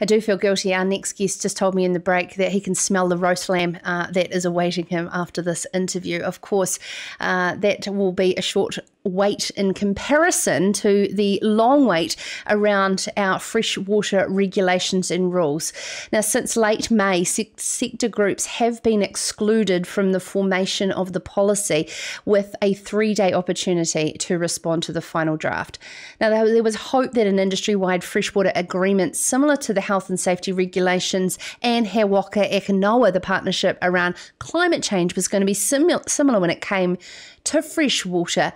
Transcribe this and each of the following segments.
I do feel guilty. Our next guest just told me in the break that he can smell the roast lamb that is awaiting him after this interview. Of course, that will be a short wait in comparison to the long wait around our freshwater regulations and rules. Now, since late May, sector groups have been excluded from the formation of the policy with a 3-day opportunity to respond to the final draft. Now, there was hope that an industry-wide freshwater agreement similar to the health and safety regulations and He Waka Eke Noa, the partnership around climate change, was going to be similar when it came to freshwater.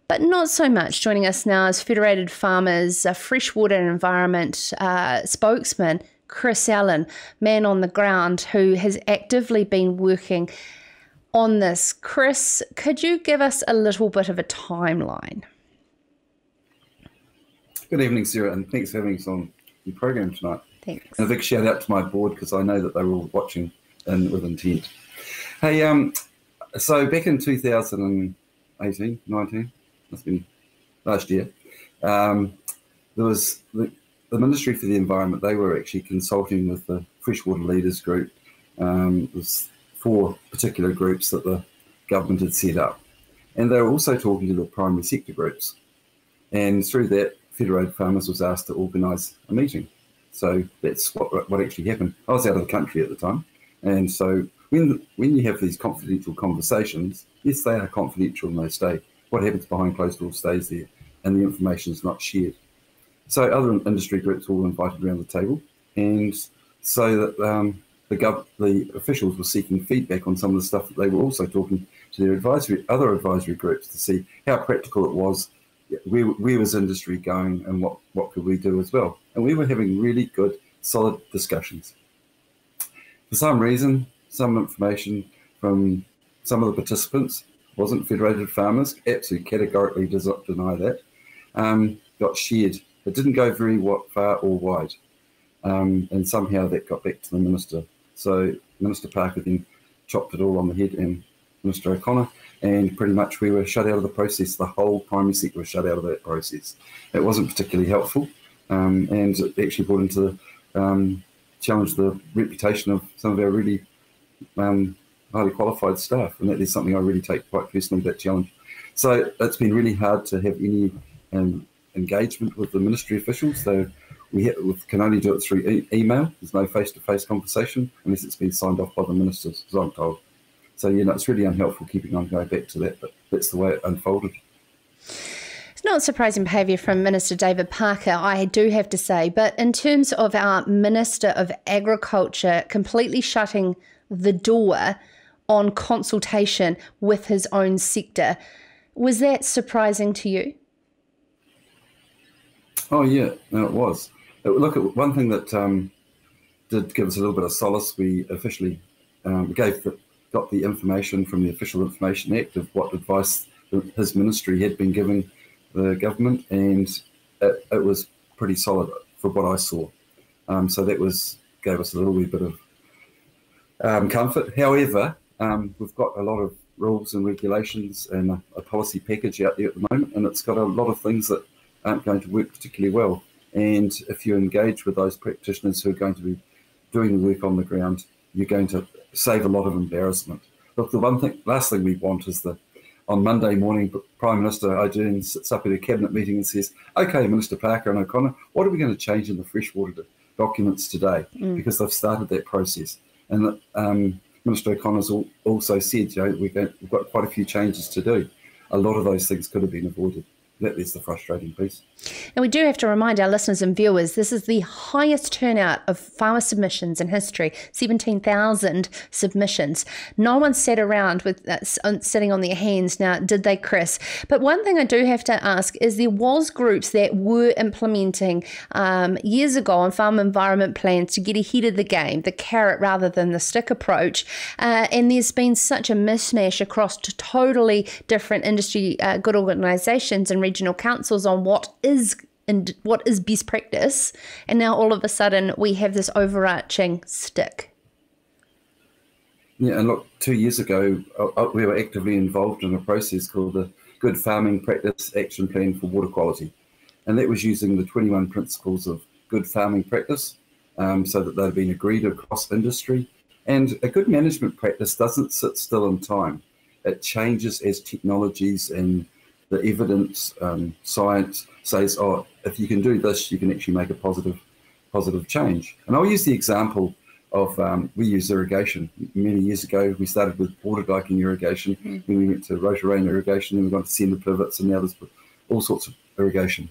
But not so much. Joining us now is Federated Farmers freshwater and environment spokesman Chris Allen, man on the ground who has actively been working on this. Chris, could you give us a little bit of a timeline? Good evening, Sarah, and thanks for having us on the program tonight. Thanks. And a big shout out to my board because I know that they were all watching with intent. Hey, so back in 2018, 19. Must have been last year. There was the Ministry for the Environment. They were actually consulting with the Freshwater Leaders Group. It was 4 particular groups that the government had set up. And they were also talking to the primary sector groups. And through that, Federated Farmers was asked to organise a meeting. So that's what actually happened. I was out of the country at the time. And so when you have these confidential conversations, yes, they are confidential and they stay. What happens behind closed doors stays there, and the information is not shared. So other industry groups were all invited around the table, and so that the officials were seeking feedback on some of the stuff that they were also talking to their other advisory groups to see how practical it was, where was industry going, and what could we do as well. And we were having really good, solid discussions. For some reason, some information from some of the participants wasn't Federated Farmers, absolutely categorically does not deny that, got shared. It didn't go very far or wide, and somehow that got back to the Minister. So Minister Parker then chopped it all on the head, and Minister O'Connor, and pretty much we were shut out of the process. The whole primary sector was shut out of that process. It wasn't particularly helpful, and it actually brought into challenged the reputation of some of our really highly qualified staff, and that is something I really take quite personally, that challenge. So it's been really hard to have any engagement with the ministry officials. So we can only do it through email. There's no face-to-face conversation unless it's been signed off by the ministers, as I'm told. So, it's really unhelpful keeping on going back to that, but that's the way it unfolded. It's not surprising behaviour from Minister David Parker, I do have to say, but in terms of our Minister of Agriculture completely shutting the door on consultation with his own sector, was that surprising to you? Oh yeah, no, it was. Look, one thing that did give us a little bit of solace, we officially got the information from the Official Information Act of what advice his ministry had been giving the government, and it was pretty solid for what I saw. So that gave us a little wee bit of comfort. However, we've got a lot of rules and regulations and a policy package out there at the moment, and it's got a lot of things that aren't going to work particularly well. And if you engage with those practitioners who are going to be doing the work on the ground, you're going to save a lot of embarrassment. Look, last thing we want is on Monday morning, Prime Minister O'Deen sits up at a cabinet meeting and says, "Okay, Minister Parker and O'Connor, what are we going to change in the freshwater documents today?" Because they've started that process. And Minister O'Connor's also said, we've got quite a few changes to do. A lot of those things could have been avoided. That is the frustrating piece. And we do have to remind our listeners and viewers, this is the highest turnout of farmer submissions in history, 17,000 submissions. No one sat around sitting on their hands now, did they, Chris? But one thing I do have to ask is there was groups that were implementing years ago on farm environment plans to get ahead of the game, the carrot rather than the stick approach. And there's been such a mismatch across totally different industry good organisations and regional councils on what is best practice, and now all of a sudden we have this overarching stick. Yeah, and look, 2 years ago we were actively involved in a process called the Good Farming Practice Action Plan for Water Quality, and that was using the 21 principles of good farming practice so that they've been agreed across industry. And a good management practice doesn't sit still in time. It changes as technologies and the evidence, science says, oh, if you can do this, you can actually make a positive change. And I'll use the example of, we use irrigation. Many years ago, we started with border diking irrigation, then we went to rotarane irrigation, then we got to center pivots, and now there's all sorts of irrigation.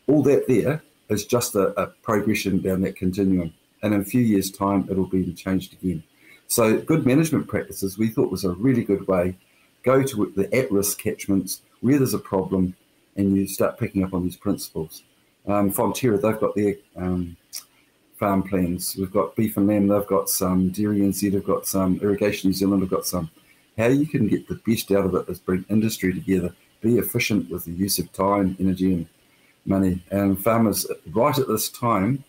All that there is just a progression down that continuum. And in a few years' time, it'll be changed again. So good management practices, we thought, was a really good way. Go to the at-risk catchments where there's a problem, and you start picking up on these principles. Fonterra, they've got their farm plans. We've got Beef and Lamb, they've got some. Dairy NZ have got some. Irrigation New Zealand have got some. How you can get the best out of it is bring industry together, be efficient with the use of time, energy and money. And farmers right at this time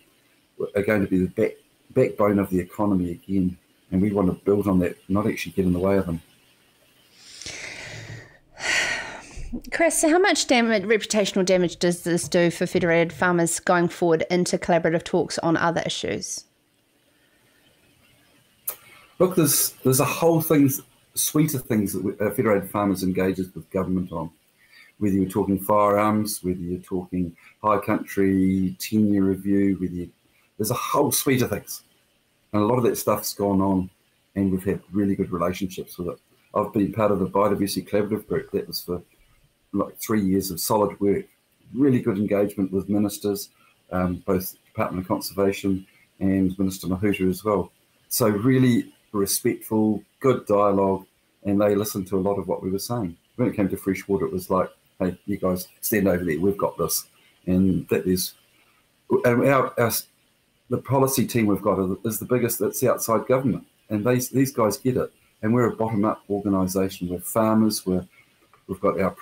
are going to be the backbone of the economy again. And we want to build on that, not actually get in the way of them. Chris, how much reputational damage does this do for Federated Farmers going forward into collaborative talks on other issues? Look, there's a whole suite of things that Federated Farmers engages with government on. Whether you're talking firearms, whether you're talking high country, tenure review, there's a whole suite of things. And a lot of that stuff's gone on, and we've had really good relationships with it. I've been part of the Biodiversity Collaborative Group. That was for like 3 years of solid work, really good engagement with ministers, both Department of Conservation and Minister Mahuta as well. So really respectful, good dialogue, and they listened to a lot of what we were saying. When it came to freshwater, it was like, hey, you guys stand over there, we've got this. And that is, the policy team we've got is the biggest that's outside government. And these guys get it. And we're a bottom-up organisation. We're farmers, we've got our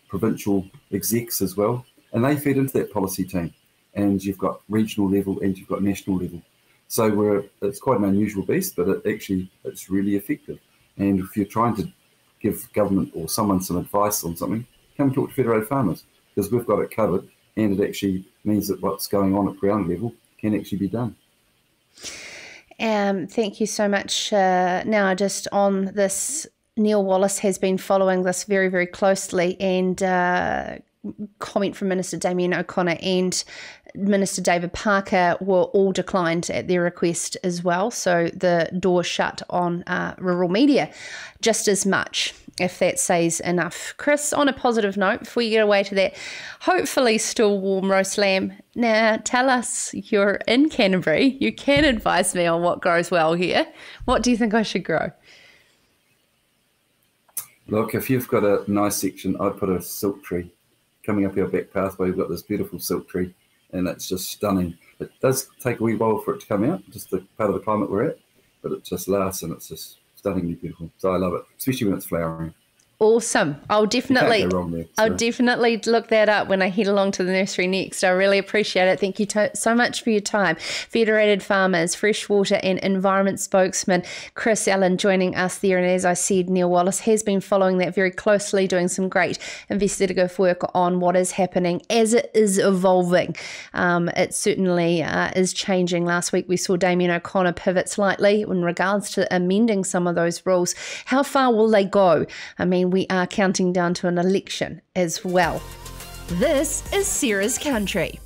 provincial execs as well, and they feed into that policy team. And you've got regional level and you've got national level. So it's quite an unusual beast, but it's really effective. And if you're trying to give government or someone some advice on something, come talk to Federated Farmers, because we've got it covered, and it actually means that what's going on at ground level can actually be done. Thank you so much. Now, just on this, Neil Wallace has been following this very, very closely, and comment from Minister Damien O'Connor and Minister David Parker were all declined at their request as well. So the door shut on rural media just as much, if that says enough. Chris, on a positive note, before you get away to that hopefully still warm roast lamb, now tell us, you're in Canterbury, you can advise me on what grows well here. What do you think I should grow? Look, if you've got a nice section, I'd put a silk tree. Coming up our back pathway, we've got this beautiful silk tree, and it's just stunning. It does take a wee while for it to come out, just the part of the climate we're at, but it just lasts, and it's just stunningly beautiful. So I love it, especially when it's flowering. Awesome. I'll definitely I'll definitely look that up when I head along to the nursery next. I really appreciate it. Thank you so much for your time. Federated Farmers, Freshwater and Environment Spokesman Chris Allen joining us there. And as I said, Neil Wallace has been following that very closely, doing some great investigative work on what is happening as it is evolving. It certainly is changing. Last week we saw Damien O'Connor pivot slightly in regards to amending some of those rules. How far will they go? I mean, we are counting down to an election as well. This is Sarah's Country.